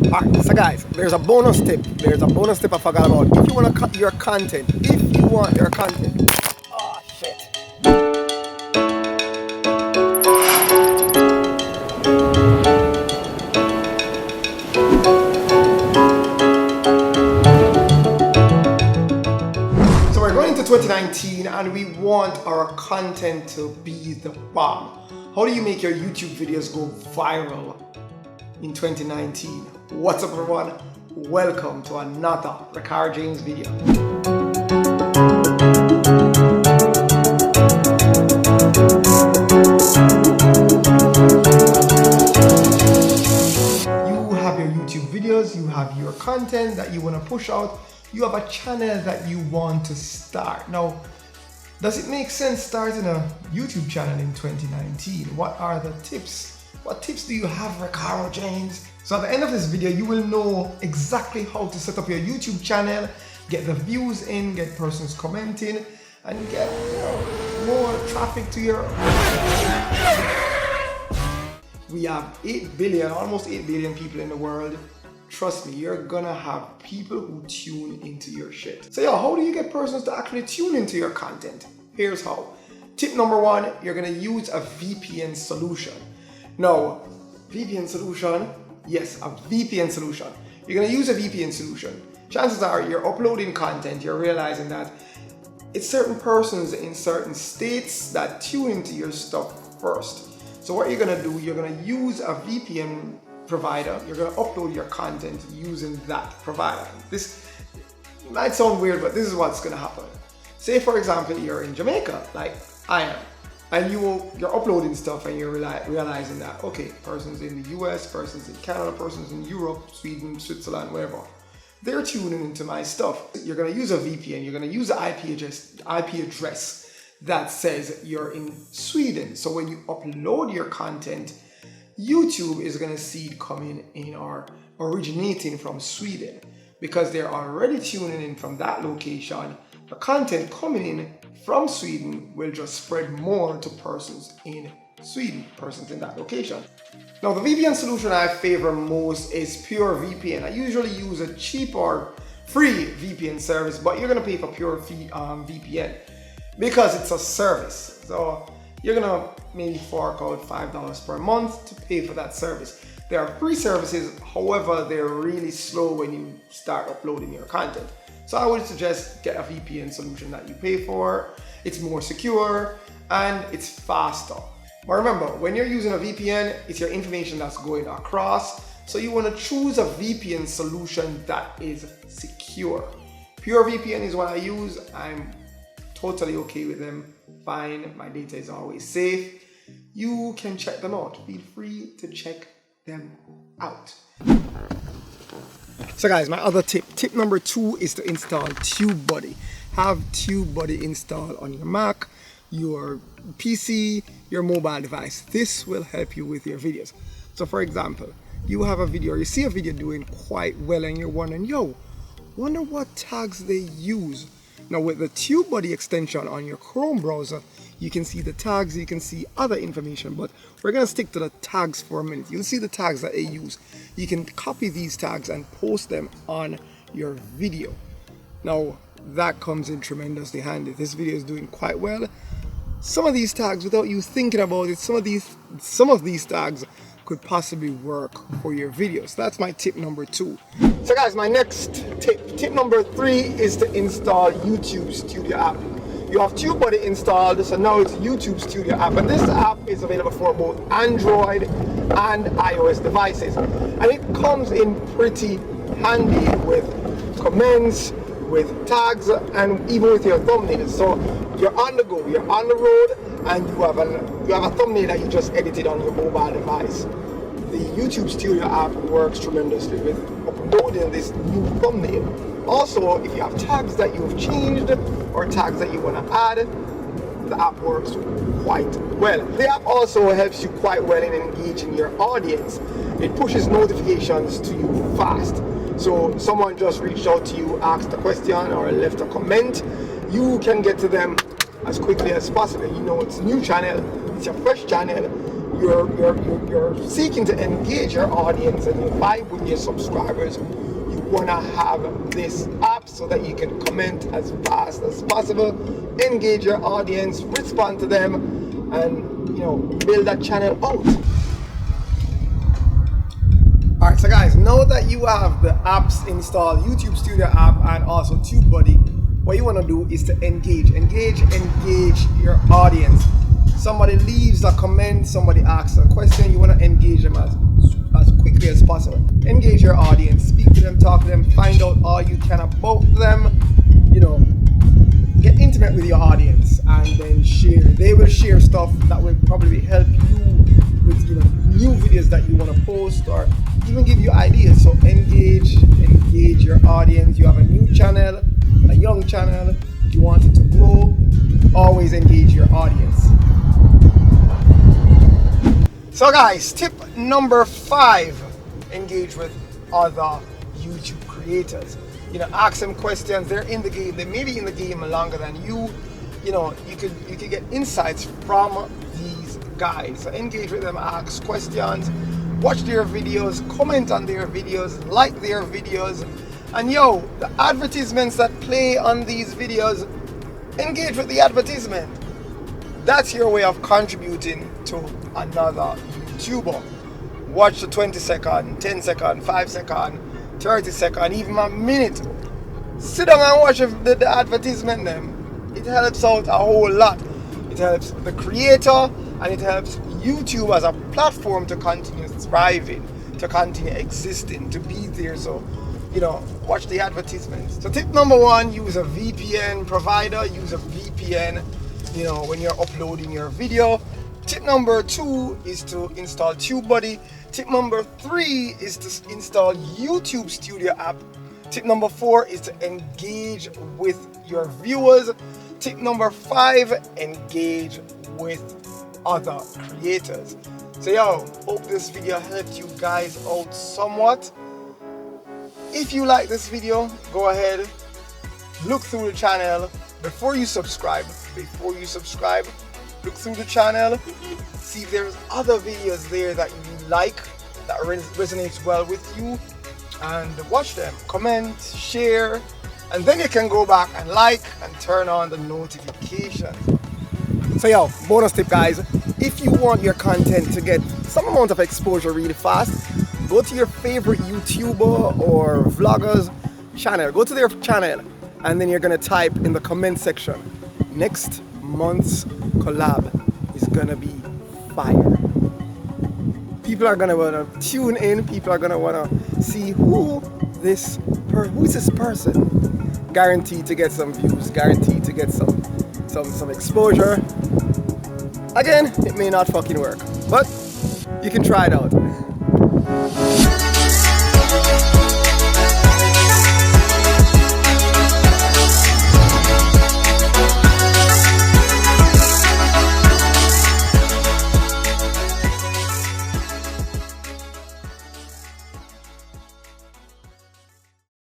Alright, so guys, there's a bonus tip. There's a bonus tip I forgot about. If you want to cut your content, if you want your content. Oh shit. So we're going into 2019 and we want our content to be the bomb. How do you make your YouTube videos go viral in 2019? What's up everyone? Welcome to another Ricard James video. You have your YouTube videos, you have your content that you want to push out, you have a channel that you want to start. Now, does it make sense starting a YouTube channel in 2019? What are the tips? What tips do you have, Ricard James? So at the end of this video, you will know exactly how to set up your YouTube channel, get the views in, get persons commenting, and get more traffic to your... We have 8 billion, almost 8 billion people in the world. Trust me, you're gonna have people who tune into your shit. So how do you get persons to actually tune into your content? Here's how. Tip number 1, you're gonna use a VPN solution. Now, VPN solution, yes, a VPN solution. You're gonna use a VPN solution. Chances are you're uploading content, you're realizing that it's certain persons in certain states that tune into your stuff first. So what you're gonna do, you're gonna use a VPN provider, you're gonna upload your content using that provider. This might sound weird, but this is what's gonna happen. Say for example, you're in Jamaica, like I am, and you're uploading stuff and you're realizing that, okay, persons in the US, persons in Canada, persons in Europe, Sweden, Switzerland, wherever, they're tuning into my stuff. You're gonna use a VPN, you're gonna use an IP address that says you're in Sweden. So when you upload your content, YouTube is gonna see it coming in or originating from Sweden because they're already tuning in from that location. The content coming in from Sweden will just spread more to persons in Sweden, persons in that location. Now the VPN solution I favor most is PureVPN. I usually use a cheap or free VPN service, but you're gonna pay for PureVPN because it's a service. So you're gonna maybe fork out $5 per month to pay for that service. There are free services, however, they're really slow when you start uploading your content. So I would suggest get a VPN solution that you pay for. It's more secure and it's faster. But remember, when you're using a VPN, it's your information that's going across. So you want to choose a VPN solution that is secure. PureVPN is what I use. I'm totally okay with them. Fine, my data is always safe. You can check them out. Feel free to check them out. So guys, my other tip number 2 is to install TubeBuddy. Have TubeBuddy installed on your Mac, your PC, your mobile device. This will help you with your videos. So for example, you have a video, or you see a video doing quite well and you're wondering, wonder what tags they use. Now with the TubeBuddy extension on your Chrome browser, you can see the tags, you can see other information, but we're gonna stick to the tags for a minute. You'll see the tags that they use. You can copy these tags and post them on your video. Now that comes in tremendously handy. This video is doing quite well. Some of these tags, without you thinking about it, some of these tags could possibly work for your videos. That's my tip number 2. So guys, my next tip number 3 is to install YouTube Studio app. You have TubeBuddy installed, so now it's YouTube Studio app, and this app is available for both Android and iOS devices. And it comes in pretty handy with comments, with tags, and even with your thumbnails. So you're on the go, you're on the road, and you have a thumbnail that you just edited on your mobile device. The YouTube Studio app works tremendously with uploading this new thumbnail. Also, if you have tags that you've changed or tags that you want to add, the app works quite well. The app also helps you quite well in engaging your audience. It pushes notifications to you fast. So someone just reached out to you, asked a question or left a comment, you can get to them as quickly as possible. You know, it's a new channel, it's your fresh channel, you're seeking to engage your audience and you vibe with your subscribers, you want to have this app so that you can comment as fast as possible, engage your audience, respond to them, and build that channel out. Alright, so guys, now that you have the apps installed, YouTube Studio app and also TubeBuddy, what you want to do is to engage your audience. Somebody leaves a comment, somebody asks a question, you want to engage them as quickly as possible. Engage your audience, speak to them, talk to them, find out all you can about them, get intimate with your audience and then share. They will share stuff that will probably help you with new videos that you want to post or even give you ideas. So engage your audience. You have a new channel, a young channel, you want it to grow, always engage your audience. So guys, tip number 5, engage with other YouTube creators. Ask them questions. They're in the game. They may be in the game longer than you. You could get insights from these guys. So engage with them, ask questions, watch their videos, comment on their videos, like their videos, and the advertisements that play on these videos, engage with the advertisement. That's your way of contributing to another YouTuber. Watch the 20 second, 10 second, 5 second, 30 second, even a minute. Sit down and watch the advertisement them. It helps out a whole lot. It helps the creator and it helps YouTube as a platform to continue thriving, to continue existing, to be there. So, watch the advertisements. So tip number 1, use a VPN provider, use a VPN, when you're uploading your video. Tip number 2 is to install TubeBuddy. Tip number 3 is to install YouTube Studio app. Tip number 4 is to engage with your viewers. Tip number 5, engage with other creators. So hope this video helped you guys out somewhat. If you like this video, go ahead, look through the channel before you subscribe. Look through the channel, see if there's other videos there that you like, that resonates well with you, and watch them, comment, share, and then you can go back and like and turn on the notification. So bonus tip guys, if you want your content to get some amount of exposure really fast, go to your favorite YouTuber or vlogger's channel, go to their channel, and then you're gonna type in the comment section, next month's collab is gonna be fire. People are gonna wanna tune in, people are gonna wanna see who's this person. Guaranteed to get some views, guaranteed to get some exposure. Again, it may not fucking work, but you can try it out.